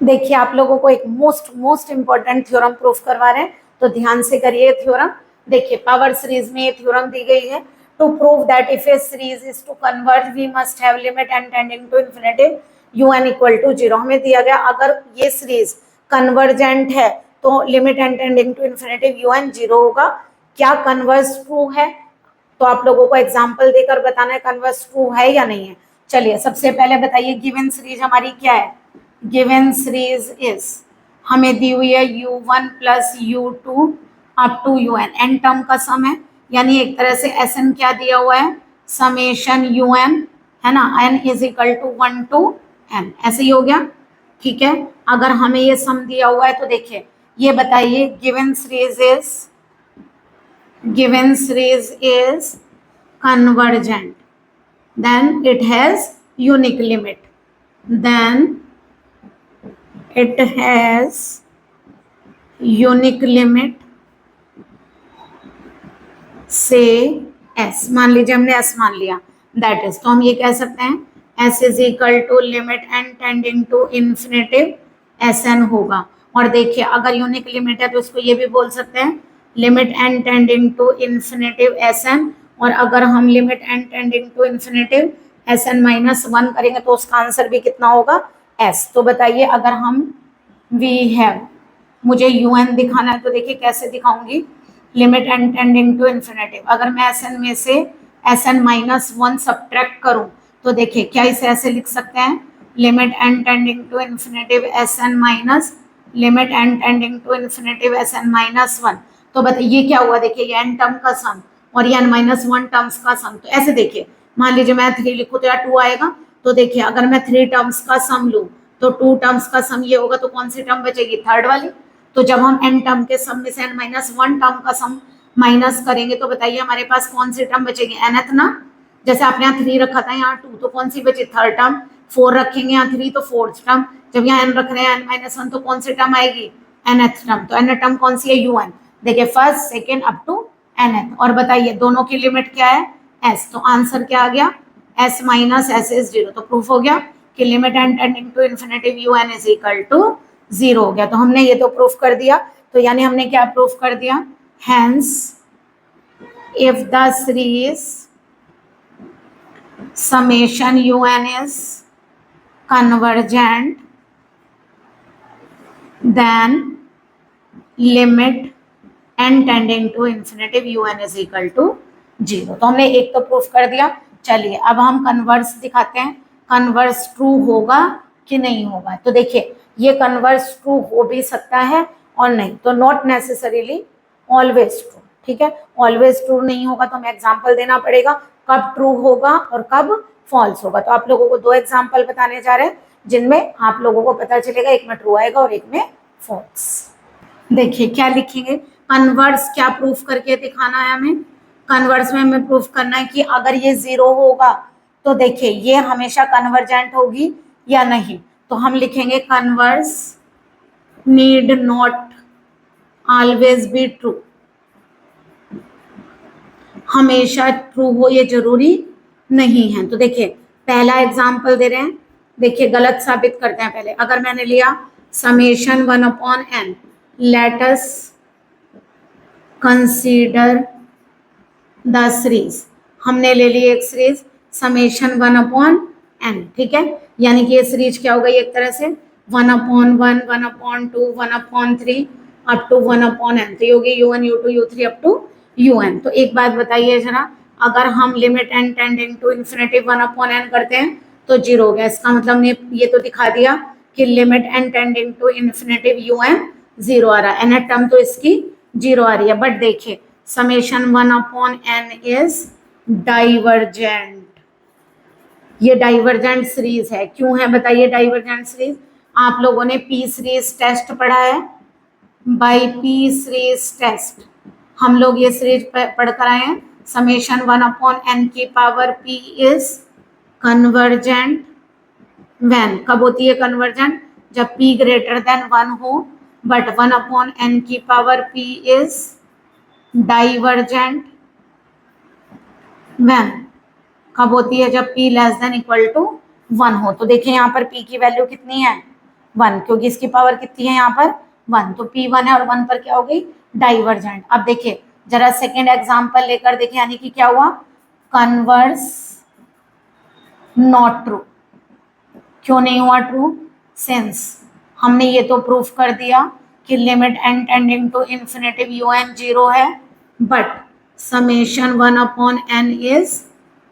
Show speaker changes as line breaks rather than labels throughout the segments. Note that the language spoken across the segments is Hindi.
देखिए आप लोगों को एक most most important theorem proof करवा रहे हैं, तो ध्यान से करिए थ्योरम। देखिए पावर सीरीज में ये थ्योरम दी गई है, to prove that if a series is to converge we must have limit n tending to infinity un equal to 0। हमें दिया गया अगर ये सीरीज कन्वर्जेंट है तो limit n tending to infinity un 0 होगा। क्या कन्वर्ज ट्रू है? तो आप लोगों को एग्जाम्पल देकर बताना है कन्वर्ज ट्रू है या नहीं है। चलिए सबसे पहले बताइए गिवन सीरीज हमारी क्या है। गिवन सीरीज इज हमें दी हुई है u1 plus u2 up to un, n term का सम है, यानी एक तरह से Sn क्या दिया हुआ है, समेशन un है ना, n is equal to 1 to n, ऐसे ही हो गया। ठीक है, अगर हमें ये सम दिया हुआ है तो देखिए ये बताइए given series is convergent, then it has unique limit, then it has unique limit से s, मान लीजिए हमने s मान लिया, दैट इज, तो हम ये कह सकते हैं s is equal to limit n tending to infinitive Sn होगा। और देखिए अगर यूनिक लिमिट है तो इसको ये भी बोल सकते हैं limit n tending to infinitive Sn, और अगर हम limit n tending to infinitive Sn minus 1 करेंगे तो उसका आंसर भी कितना होगा, s। तो बताइए अगर हम वी हैव, मुझे un दिखाना है तो देखिए कैसे दिखाऊंगी, limit n tending to infinitive, अगर मैं Sn में से Sn माइनस 1 सब्ट्रैक्ट करूं तो देखिए क्या इसे ऐसे लिख सकते हैं, limit n tending to infinitive Sn minus limit n tending to infinitive Sn minus 1। तो बताइए ये क्या हुआ, देखिए ये n टर्म का सम और ये n माइनस 1 टर्म्स का सम। तो ऐसे देखिए मान लीजिए मैं 3 लिखूं तो यार 2 आएगा, तो देखिए अगर मैं 3 टर्म्स का सम लूं तो 2 टर्म्स का सम ये होगा, तो कौन सी टर्म बचेगी, थर्ड वाली। तो जब हम n टर्म के सम में से n माइनस 1 टर्म का सम माइनस करेंगे तो बताइए हमारे पास कौन सी टर्म बचेगी, nth ना। जैसे आपने यहाँ 3 रखा था, यहाँ 2, तो कौन सी बची, थर्ड टर्म। 4 रखेंगे यहाँ 3 तो फोर्थ टर्म। जब यहाँ n रख रहे हैं n माइनस 1 तो कौन सी टर्म आएगी, nth टर्म। तो nth टर्म कौन सी है, un। देखिए first second up to nth। और बताइए दोनों की लिमिट क्या है, s। तो आंसर क्या आ गया, s माइनस s इज 0। तो प्रूफ हो गया कि limit n tending to infinitive un is equal to 0 हो गया। तो हमने ये तो प्रूफ कर दिया, तो यानी हमने क्या प्रूफ कर दिया, hence if the series summation un is convergent then limit n tending to infinitive un is equal to 0। तो हमने एक तो प्रूफ कर दिया। चलिए अब हम कन्वर्स दिखाते हैं, कन्वर्स ट्रू होगा कि नहीं होगा। तो देखिए ये कन्वर्स ट्रू हो भी सकता है और नहीं, तो नॉट नेसेसरीली ऑलवेज ट्रू। ठीक है, ऑलवेज ट्रू नहीं होगा तो हमें एग्जाम्पल देना पड़ेगा कब ट्रू होगा और कब फॉल्स होगा। तो आप लोगों को 2 एग्जाम्पल बताने जा रहे हैं जिनमें आप लोगों को पता चलेगा एक में ट्रू आएगा और एक में फॉल्स। देखिए क्या लिखेंगे, कन्वर्स क्या प्रूफ करके दिखाना है हमें, कन्वर्स में हमें प्रूफ करना है कि अगर ये 0 होगा तो देखिए ये हमेशा कन्वर्जेंट होगी या नहीं। तो हम लिखेंगे converse need not always be true, हमेशा ट्रू हो ये जरूरी नहीं है। तो देखिए पहला एग्जाम्पल दे रहे हैं, देखिए गलत साबित करते हैं पहले। अगर मैंने लिया summation 1 upon n, let us consider the series, हमने ले ली एक सीरीज समेशन 1 अपॉन n। ठीक है, यानी कि ये सीरीज क्या हो गई, एक तरह से 1 upon 1, 1 upon 2, 1 upon 3 up to 1 upon n। तो ये होगी u1 u2 u3 up to un। तो एक बात बताइए जरा, अगर हम limit n tending to infinitive 1 upon n करते हैं तो 0 हो गया। इसका मतलब हमने ये तो दिखा दिया कि limit n tending to infinitive un 0 आ रहा है, nth टर्म तो इसकी 0 आ रही है। बट देखिए summation 1 upon n is divergent, ये डाइवर्जेंट सीरीज है। क्यों है बताइए डाइवर्जेंट सीरीज, आप लोगों ने पी सीरीज टेस्ट पढ़ा है, बाय पी सीरीज टेस्ट हम लोग ये सीरीज पढ़ कर आए हैं, समेशन 1 अपॉन n की power p is convergent when, कब होती है कन्वर्जेंट, जब p ग्रेटर देन 1 हो। बट 1 अपॉन n की power p is divergent when, कब होती है, जब p less than equal to 1 हो। तो देखिए यहाँ पर p की वैल्यू कितनी है, 1, क्योंकि इसकी पावर कितनी है यहाँ पर 1, तो P1 है और 1 पर क्या हो गई डाइवर्जेंट। अब देखिए जरा सेकेंड एग्जाम्पल लेकर देखिए, यानी कि क्या हुआ कन्वर्स नॉट ट्रू। क्यों नहीं हुआ ट्रू? सिंस हमने ये तो प्रूफ कर दिया कि limit n tending to infinitive un 0 है, but summation 1/n is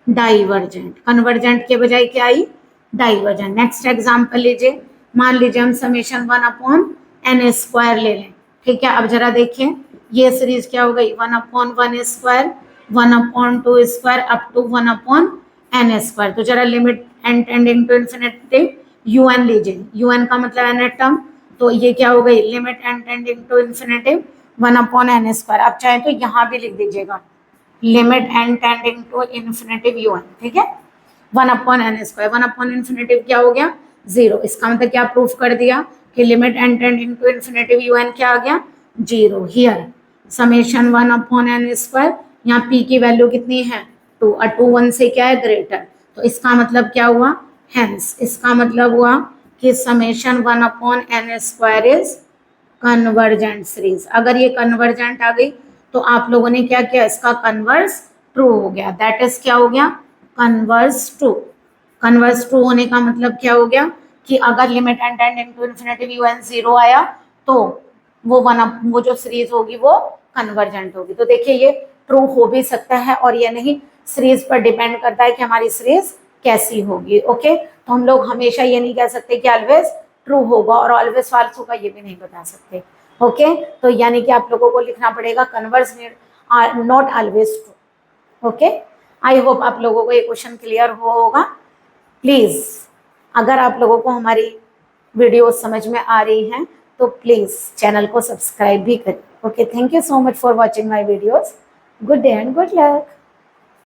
divergent. Convergent के बजाय क्या आई डाइवर्जेंट। नेक्स्ट एग्जाम्पल लीजिए, मान लीजिए हम समेशन 1/n² ले लें, ठीक है। अब जरा देखिए ये सीरीज क्या हो गई 1/1², 1/2² अप टू 1/n²। तो जरा limit n tending to infinitive un लीजिए, un का मतलब nth टर्म, तो ये क्या हो गई limit n tending to infinitive 1/n²। आप चाहें तो यहाँ भी लिख दीजिएगा limit n tending to infinitive un, ठीक है 1/n²। 1/इंफिनिटिव क्या हो गया 0। इसका मतलब क्या प्रूफ कर दिया कि limit n tending to infinitive un क्या आ गया 0। हियर समेशन 1/n², यहाँ p की वैल्यू कितनी है 2 और 2 1 से क्या है ग्रेटर, तो इसका मतलब क्या हुआ हेंस इसका मतलब हुआ कि summation 1/n² is convergent series. अगर ये कन्वर्जेंट आ गई तो आप लोगों ने क्या किया इसका कन्वर्स ट्रू हो गया, दैट इज क्या हो गया कन्वर्स ट्रू। कन्वर्स ट्रू होने का मतलब क्या हो गया कि अगर limit n tending to infinitive un 0 आया तो वो जो सीरीज होगी वो कन्वर्जेंट होगी। तो देखिए ये ट्रू हो भी सकता है और ये नहीं, सीरीज पर डिपेंड करता है कि हमारी सीरीज कैसी होगी। ओके, तो हम लोग हमेशा ये नहीं कह सकते कि ऑलवेज ट्रू होगा और ऑलवेज फॉल्स होगा, ये भी नहीं बता सकते। ओके, तो यानी कि आप लोगों को लिखना पड़ेगा converse not always true. Okay, I hope आप लोगों को ये क्वेश्चन क्लियर होगा। प्लीज अगर आप लोगों को हमारी वीडियो समझ में आ रही हैं तो प्लीज चैनल को सब्सक्राइब भी करें। Okay, thank you so much for watching my videos. Good day and good luck.